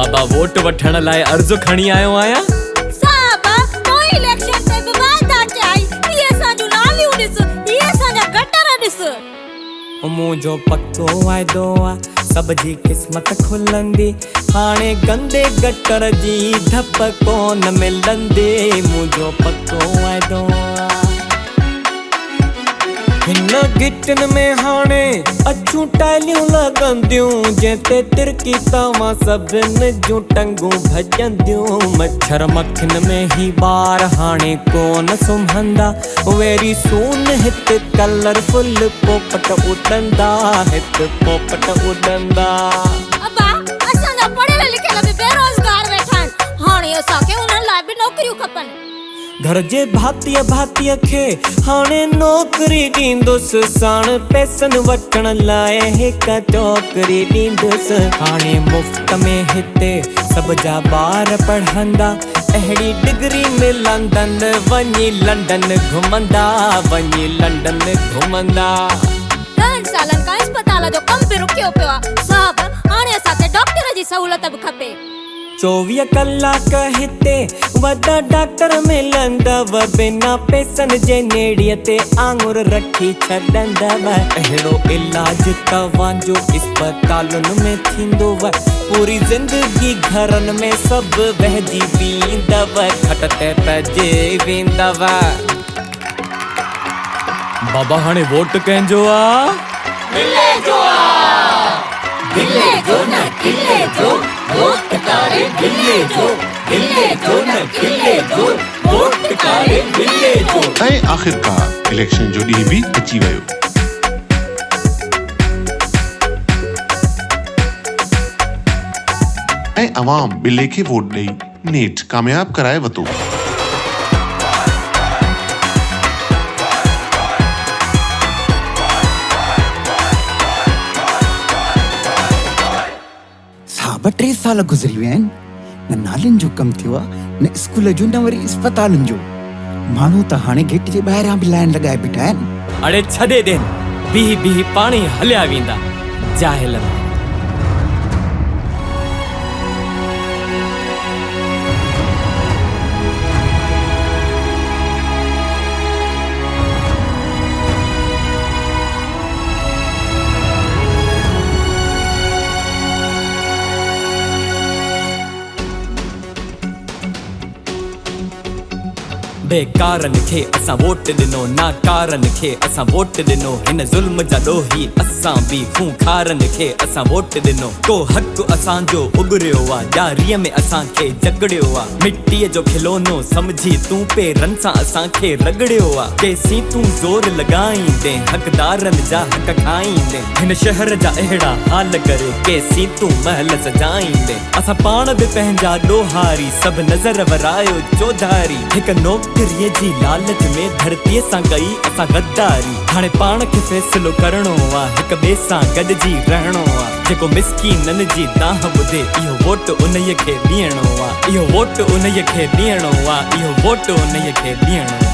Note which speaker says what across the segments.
Speaker 1: बाबा vote वठण लाइ अर्ज़ु खणी आयो आहियां।
Speaker 2: साहब कोई इलेक्शन ते विवाद अचाई ये असांजो नालियूं ॾिस ये असांजा गटर ॾिस।
Speaker 1: मुंहिंजो पक्को वाइदो आहे सब जी किस्मत खुलंदी, हाणे गंदे गटर जी धप कोन मिलंदी। मुंहिंजो पक्को वाइदो आहे हिन गिटन में हाणे अछूं टाइलियूं लॻंदियूं, जंहिंते तिरकी तव्हां सभिनि जूं टंगूं भॼंदियूं। मच्छर मक्खिन में ही ॿार हाणे कोन सुम्हंदा, वेरी सून हिते कलरफुल पोपट उॾंदा, हिते पोपट उॾंदा।
Speaker 2: अबा असांजा पढ़ियल लिखियल बि बेरोज़गार वेठा आहिनि, हाणे असांखे उन्हनि लाइ बि नौकरियूं खपनि।
Speaker 1: घर जे भातीअ खे हाणे नौकरी ॾींदुसि, साण पैसनि वठण लाइ हिकु टोकरी ॾींदुसि। हाणे मुफ़्त में हिते सब जा ॿार पढ़ंदा, अहिड़ी डिग्री मिलंदन वञी लंडन घुमंदा, वञी लंडन घुमंदा।
Speaker 2: 10 सालनि खां अस्पताल जो कम बि रुकियो पियो आहे साहब, हाणे असांखे डॉक्टर जी सहूलियत बि खपे।
Speaker 1: 24 कलाक हिते वॾा डॉक्टर मिलंदव, बिना पैसनि जे नेड़ीअ ते आङुर रखी छॾंदव। अहिड़ो इलाज तव्हांजो अस्पतालुनि में थींदव, पूरी ज़िंदगी घरनि में सभु वहिजी वेंदव, खट ते पइजी वेंदव। बाबा हाणे वोट कंहिंजो आहे?
Speaker 2: दिल्ले जो दिल्ले जो न किले जो वोट करे दिल्ले जो, दिल्ले जो न किले जो वोट करे दिल्ले जो।
Speaker 3: ऐं आख़िरकार इलेक्शन जो ॾींहुं बि अची वियो। ऐं अवाम बिल्ले खे वोट ॾेई नेठ कामयाब कराए वरितो।
Speaker 4: साहब 3 साल गुज़री विया आहिनि, न नालियुनि जो कमु थियो आहे, न स्कूल जो, न वरी अस्पतालुनि जो। माण्हू त हाणे गेट जे ॿाहिरां बि लाइन लॻाए बीठा आहिनि।
Speaker 1: अड़े छॾे ॾे, बीह बीह पाणी हलिया वेंदा जाहिल। बेकारनि खे असां वोट ॾिनो, नाकारनि खे असां वोट ॾिनो, हिन ज़ुल्म जा ॾोही असां बि खूंखारनि खे असां वोट ॾिनो। को हक़ असांजो उगरियो आहे, ॾियारीअ में असांखे जगड़ियो आहे, मिटीअ जो खिलोनो समझी तूं पेरनि सां असांखे रगड़ियो आहे। केसीं तूं ज़ोर लॻाईंदे हक़दारनि जा हक़ खाईंदे, हिन शहर जा अहिड़ा हाल करे केसीं तूं महल सजाईंदे। असां पाण बि पंहिंजा ॾोहारी सभु नज़र वरायो चौधारी, हिकु नौकरीअ जी लालच में धरतीअ सां कई असां गद्दारी। हाणे पाण खे फ़ैसिलो करणो आहे, हिक ॿिए सां गॾिजी रहणो आहे। जेको मिसकीननि जी दाह ॿुधे इहो वोट उन्हीअ खे ॾियणो आहे, इहो वोट उन्हीअ खे ॾियणो आहे, इहो वोट उन्हीअ खे ॾियणो आहे।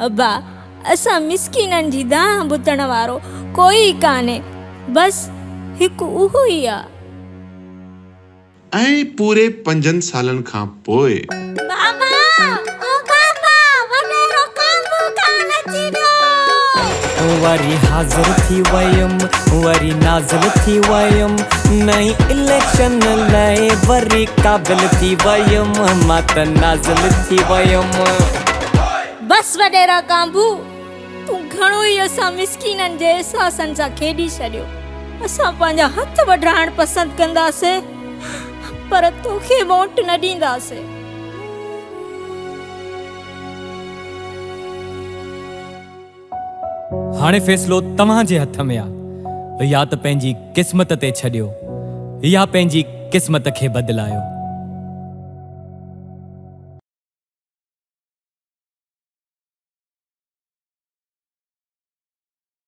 Speaker 2: अब्बा असां मिसकीननि जी दाह ॿुधण वारो कोई कान्हे, बस हिकु उहो ई आहे।
Speaker 3: ऐं पूरे 5 सालनि खां पोइ
Speaker 2: बाबा ओ बाबा वॾेरो काबू कान अची वियो।
Speaker 1: वरी हाज़िर थी वयुमि, वरी नाज़िल थी वयुमि, नई इलेक्शन लाइ वरी क़ाबिल थी वयुमि, मां त नाज़िल थी वयुमि।
Speaker 2: बस वॾेरा काबू, तूं घणो ई असां मिसकीननि जे एहसासनि सां खेॾी छॾियो। असां पंहिंजा हथ वढाइण पसंदि कंदासीं, पर तोखे वोट न ॾींदासीं।
Speaker 1: हाणे फ़ैसिलो तव्हांजे हथ में आहे, या त पंहिंजी क़िस्मत ते छॾियो या पंहिंजी क़िस्मत खे बदिलायो।